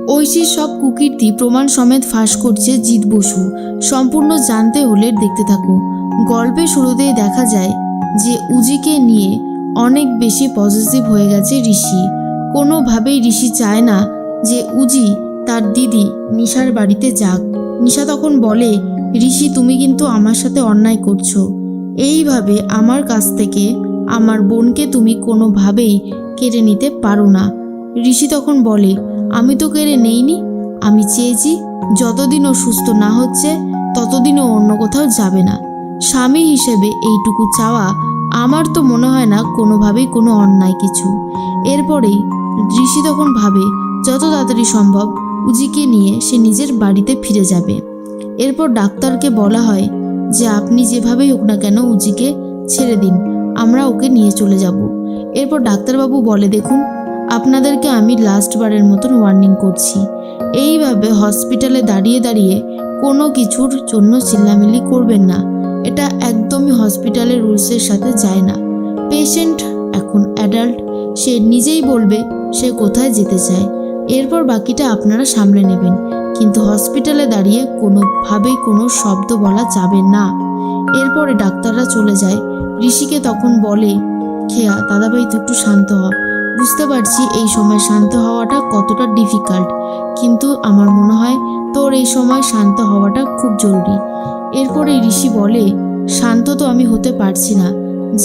ঐশীর সব কুকীর্তি প্রমাণ সমেত ফাঁস করছে জিৎ বসু। সম্পূর্ণ জানতে হলে দেখতে থাকো। গল্পের শুরুতেই দেখা যায় যে উজিকে নিয়ে অনেক বেশি পজিটিভ হয়ে গেছে ঋষি। কোনোভাবেই ঋষি চায় না যে উজি তার দিদি নিশার বাড়িতে যাক। নিশা তখন বলে, ঋষি তুমি কিন্তু আমার সাথে অন্যায় করছো। এইভাবে আমার কাছ থেকে আমার বোনকে তুমি কোনোভাবেই কেড়ে নিতে পারো না। ঋষি তখন বলে, আমি তো কেড়ে নেইনি, আমি চেয়েছি যতদিন ও সুস্থ না হচ্ছে ততদিন ও অন্য কোথাও যাবে না। স্বামী হিসেবে এইটুকু চাওয়া আমার তো মনে হয় না কোনোভাবেই কোনো অন্যায় কিছু। এরপরেই ঋষি তখন ভাবে যত তাড়াতাড়ি সম্ভব উজিকে নিয়ে সে নিজের বাড়িতে ফিরে যাবে। এরপর ডাক্তারকে বলা হয় যে আপনি যেভাবেই হোক না কেন উজিকে ছেড়ে দিন, আমরা ওকে নিয়ে চলে যাব। এরপর ডাক্তারবাবু বলে, দেখুন আপনাদেরকে আমি লাস্টবারের মতন ওয়ার্নিং করছি, এইভাবে হসপিটালে দাঁড়িয়ে দাঁড়িয়ে কোনো কিছুর জন্য চিল্লামিল্লি করবেন না। এটা একদমই হসপিটালের রুলসের সাথে যায় না। পেশেন্ট এখন অ্যাডাল্ট, সে নিজেই বলবে সে কোথায় যেতে চায়, এরপর বাকিটা আপনারা সামলে নেবেন, কিন্তু হসপিটালে দাঁড়িয়ে কোনোভাবেই কোনো শব্দ বলা যাবে না। এরপরে ডাক্তাররা চলে যায়। ঋষিকে তখন বলে, খেয়া দাদাভাই তুই একটু শান্ত হ, বুঝতে পারছি এই সময় শান্ত হওয়াটা কতটা ডিফিকাল্ট, কিন্তু আমার মনে হয় তোর এই সময় শান্ত হওয়াটা খুব জরুরি। এরপরে ঋষি বলে, শান্ত তো আমি হতে পারছি না,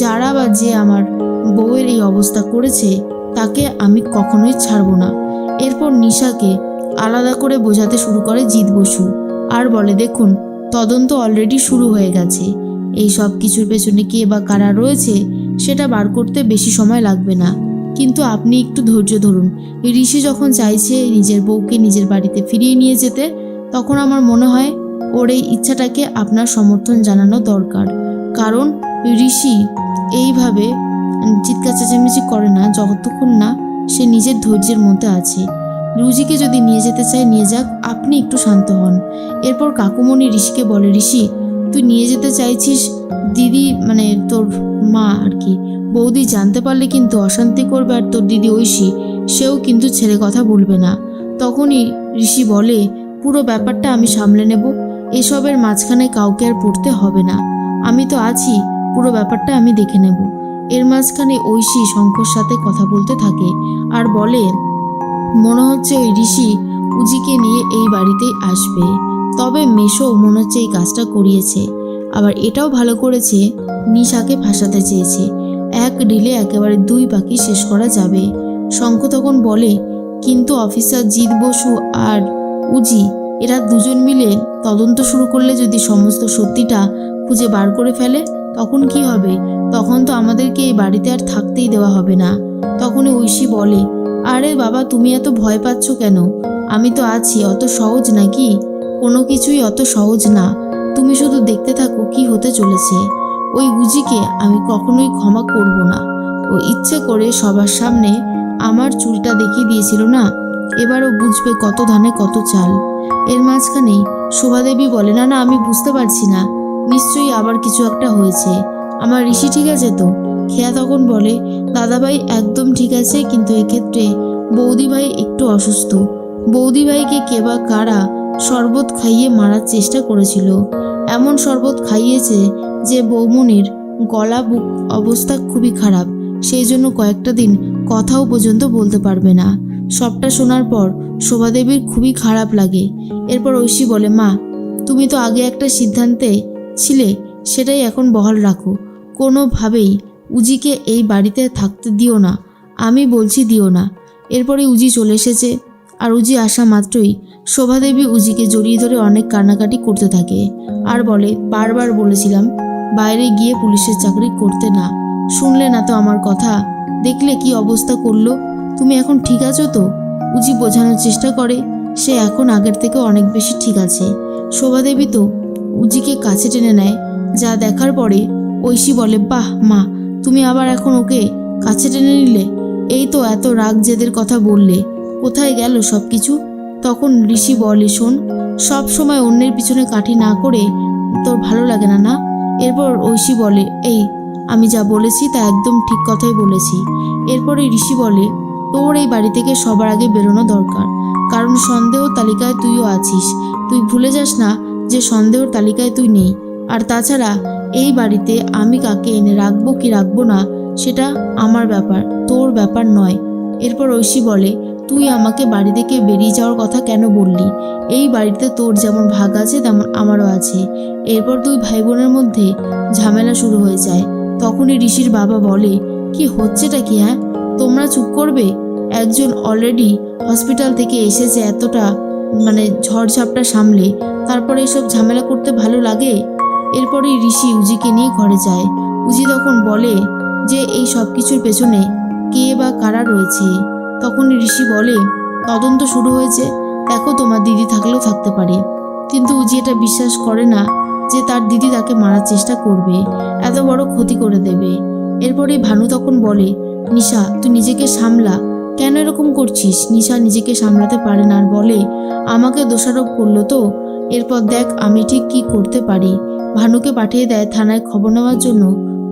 যারা বা যে আমার বউয়ের এই অবস্থা করেছে তাকে আমি কখনোই ছাড়বো না। এরপর নিশাকে আলাদা করে বোঝাতে শুরু করে জিৎ বসু আর বলে, দেখুন তদন্ত অলরেডি শুরু হয়ে গেছে, এই সব কিছুর পেছনে কে বা কারা রয়েছে সেটা বার করতে বেশি সময় লাগবে না, কিন্তু আপনি একটু ধৈর্য ধরুন। ঋষি যখন চাইছে নিজের বউকে নিজের বাড়িতে ফিরিয়ে নিয়ে যেতে, তখন আমার মনে হয় ওর এই ইচ্ছাটাকে আপনার সমর্থন জানানো দরকার, কারণ ঋষি এইভাবে চিৎকার চেঁচামেচি করে না যতক্ষণ না সে নিজের ধৈর্যের মধ্যে আছে। রুজিকে যদি নিয়ে যেতে চায় নিয়ে যাক, আপনি একটু শান্ত হন। এরপর কাকুমণি ঋষিকে বলে, ঋষি তুই নিয়ে যেতে চাইছিস, দিদি মানে তোর মা আর কি বৌদি জানতে পারলে কিন্তু অশান্তি করবে, আর তোর দিদি ঐশী সেও কিন্তু ছেড়ে কথা বলবে না। তখনই ঋষি বলে, পুরো ব্যাপারটা আমি সামলে নেব, এসবের মাঝখানে কাউকে আর পড়তে হবে না, আমি তো আছি, পুরো ব্যাপারটা আমি দেখে নেব। এর মাঝখানে ঐশী শঙ্কর সাথে কথা বলতে থাকে আর বলে, মনে হচ্ছে ওই ঋষি উজিকে নিয়ে এই বাড়িতেই আসবে, তবে মেশো মনে হচ্ছে এই কাজটা করিয়েছে, আবার এটাও ভালো করেছে নিশাকে ফাঁসাতে চেয়েছে, এক ডিলে একেবারে দুই পাখি শেষ করা যাবে। শঙ্খ তখন বলে, কিন্তু অফিসার জিৎ বসু আর উজি এরা দুজন মিলে তদন্ত শুরু করলে যদি সমস্ত সত্যিটা খুঁজে বার করে ফেলে তখন কি হবে? তখন তো আমাদেরকে এই বাড়িতে আর থাকতেই দেওয়া হবে না। তখনই ঐশী বলে, আরে বাবা তুমি এত ভয় পাচ্ছ কেন, আমি তো আছি, অত সহজ নাকি? কোনো কিছুই অত সহজ না, তুমি শুধু দেখতে থাকো কি হতে চলেছে। ওই উজিকে আমি কখনোই ক্ষমা করব না, ও ইচ্ছে করে সবার সামনে আমার চুলটা দেখিয়ে দিয়েছিল না, এবারও বুঝবে কত ধানে কত চাল। এর মাঝখানেই শোভাদেবী বলে, না না আমি বুঝতে পারছি না, নিশ্চয়ই আবার কিছু একটা হয়েছে, আমার ঋষি ঠিক আছে তো? খেয়া তখন বলে, দাদাভাই একদম ঠিক আছে, কিন্তু এক্ষেত্রে বৌদিভাই একটু অসুস্থ, বৌদিভাইকে কে বা কারা শরবত খাইয়ে মারার চেষ্টা করেছিল, এমন শরবত খাইয়েছে যে বৌমনির গলা বুক অবস্থা খুবই খারাপ, সেই জন্য কয়েকটা দিন কথাও পর্যন্ত বলতে পারবে না। সবটা শোনার পর শোভাদেবীর খুবই খারাপ লাগে। এরপর ঐশী বলে, মা তুমি তো আগে একটা সিদ্ধান্তে ছিলে, সেটাই এখন বহাল রাখো, কোনোভাবেই উজিকে এই বাড়িতে থাকতে দিও না, আমি বলছি দিও না। এরপরে উজি চলে এসেছে, আর উজি আসা মাত্রই শোভাদেবী উজিকে জড়িয়ে ধরে অনেক কান্নাকাটি করতে থাকে আর বলে, বারবার বলেছিলাম বাইরে গিয়ে পুলিশের চাকরি করতে না, শুনলে না তো আমার কথা, দেখলে কি অবস্থা করলো, তুমি এখন ঠিক আছো তো? উজি বোঝানোর চেষ্টা করে সে এখন আগের থেকে অনেক বেশি ঠিক আছে। শোভাদেবী তো উজিকে কাছে টেনে নেয়, যা দেখার পরে ঐশী বলে, বাহ মা তুমি আবার এখন ওকে কাছে টেনে নিলে, এই তো এত রাগ জেদের কথা বললে, কোথায় গেল সব কিছু? তখন ঋষি বলে, শোন সব সময় অন্যের পিছনে কাঠি না করে তোর ভালো লাগে না না? এরপর ঐশী বলে, এই আমি যা বলেছি তা একদম ঠিক কথাই বলেছি। এরপরে ঋষি বলে, তোর এই বাড়ি থেকে সবার আগে বেরোনো দরকার, কারণ তালিকায় তুইও আছিস। তুই ভুলে যাস না যে সন্দেহর তালিকায় তুই নেই। আর তাছাড়া এই বাড়িতে আমি কাকে এনে রাখবো কি রাখবো না সেটা আমার ব্যাপার, তোর ব্যাপার নয়। এরপর ঐশী বলে, তুই আমাকে বাড়ি থেকে বেরিয়ে যাওয়ার কথা কেন বললি? এই বাড়িতে তোর যেমন ভাগ আছে তেমন আমারও আছে। এরপর দুই ভাই বোনের মধ্যে ঝামেলা শুরু হয়ে যায়। তখনই ঋষির বাবা বলে, কি হচ্ছেটা কি? হ্যাঁ, তোমরা চুপ করবে? একজন অলরেডি হসপিটাল থেকে এসেছে, এতটা ঝড়ঝাপটা সামলে, তারপরে এসব ঝামেলা করতে ভালো লাগে? এরপরে ঋষি উজিকে নিয়ে ঘরে যায়। উজি তখন বলে যে এই সব কিছুর পেছনে কে বা কারা রয়েছে। তখন ঋষি বলে, তদন্ত শুরু হয়েছে, দেখো তোমার দিদি থাকলেও থাকতে পারে। কিন্তু উজি এটা বিশ্বাস করে না যে তার দিদি তাকে মারার চেষ্টা করবে, এত বড় ক্ষতি করে দেবে। এরপরে ভানু তখন বলে, নিশা তুই নিজেকে সামলা, কেন এরকম করছিস? নিশা নিজেকে সামলাতে পারে না আর বলে, আমাকে দোষারোপ করলো তো, এরপর দেখ আমি ঠিক কি করতে পারি। ভানুকে পাঠিয়ে দেয় থানায় খবর নেওয়ার জন্য।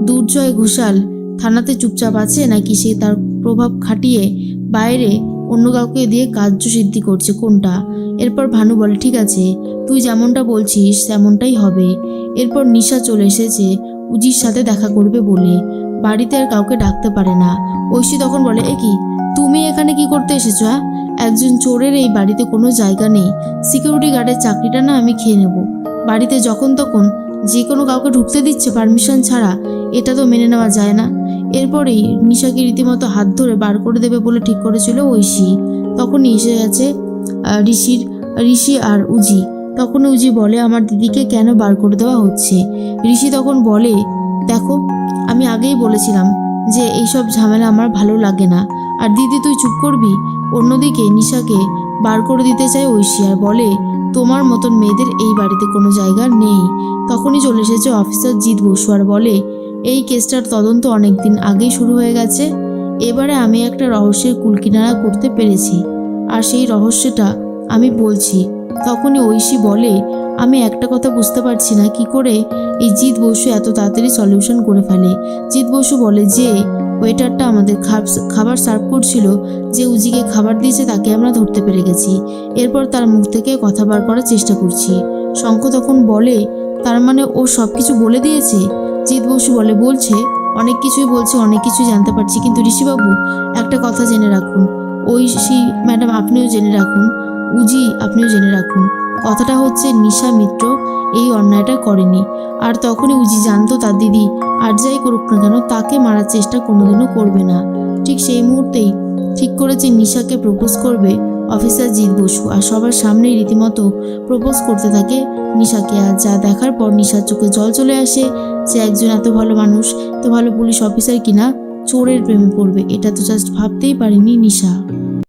দুর্জয় ঘোষাল থানাতে চুপচাপ আছে নাকি সে তার প্রভাব খাটিয়ে বাইরে অন্য কাউকে দিয়ে কার্যসিদ্ধি করছে, কোনটা? এরপর ভানু বলে, ঠিক আছে, তুই যেমনটা বলছিস তেমনটাই হবে। এরপর নিশা চলে এসেছে উজির সাথে দেখা করবে বলে। বাড়িতে আর কাউকে ডাকতে পারে না। ঐশী তখন বলে, এ কি, তুমি এখানে কি করতে এসেছো? হ্যাঁ, একজন চোরের এই বাড়িতে কোনো জায়গা নেই। সিকিউরিটি গার্ডের চাকরিটা না আমি খেয়ে নেব। বাড়িতে যখন তখন যে কোনো কাউকে ঢুকতে দিচ্ছে পারমিশন ছাড়া, এটা তো মেনে নেওয়া যায় না। এরপরেই নিশাকে রীতিমতো হাত ধরে বার করে দেবে বলে ঠিক করেছিল ঐশী। তখনই এসে গেছে ঋষি আর উজি। তখন উজি বলে, আমার দিদিকে কেন বার করে দেওয়া হচ্ছে? ঋষি তখন বলে, দেখো আমি আগেই বলেছিলাম যে এইসব ঝামেলা আমার ভালো লাগে না। আর দিদি তুই চুপ করবি? অন্যদিকে নিশাকে বার করে দিতে চায় ঐশী আর বলে, তোমার মতন মেয়েদের এই বাড়িতে কোনো জায়গা নেই। তখনই চলে এসেছে অফিসার জিৎ বসু আর বলে, এই কেসটার তদন্ত অনেকদিন আগেই শুরু হয়ে গেছে। এবারে আমি একটা রহস্যের কুলকিনারা করতে পেরেছি, আর সেই রহস্যটা আমি বলছি। তখনই ঐশী বলে, আমি একটা কথা বুঝতে পারছি না, কি করে এই জিৎ বসু এত তাড়াতাড়ি সলিউশন করে ফেলে। জিৎ বসু বলে, যে ওয়েটারটা আমাদের খাবার সার্ভ করছিল, যে উজিকে খাবার দিয়েছে তাকে আমরা ধরতে পেরে গেছি। এরপর তার মুখ থেকে কথা বার করার চেষ্টা করছি। শঙ্খ তখন বলে, তার মানে ও সব কিছু বলে দিয়েছে? জিৎ বসু বলছে অনেক কিছুই বলছে, অনেক কিছুই জানতে পারছি। কিন্তু ঋষিবাবু একটা কথা জেনে রাখুন, ঐশী ম্যাডাম আপনিও জেনে রাখুন, উজি আপনিও জেনে রাখুন, কথাটা হচ্ছে নিশা মিত্র এই অন্যায়টা করেনি। আর তখনই উজি জানতো তার দিদি আর যাই করুক না কেন তাকে মারার চেষ্টা কোনোদিনও করবে না। ঠিক সেই মুহূর্তেই ঠিক করেছে নিশাকে প্রপোজ করবে অফিসার জিৎ বসু, আর সবার সামনেই রীতিমতো প্রপোজ করতে থাকে নিশাকে। আর যা দেখার পর নিশার চোখে জল চলে আসে, যে একজন এত ভালো মানুষ, এত ভালো পুলিশ অফিসার কিনা চোরের প্রেমে পড়বে, এটা তো জাস্ট ভাবতেই পারেনি নিশা।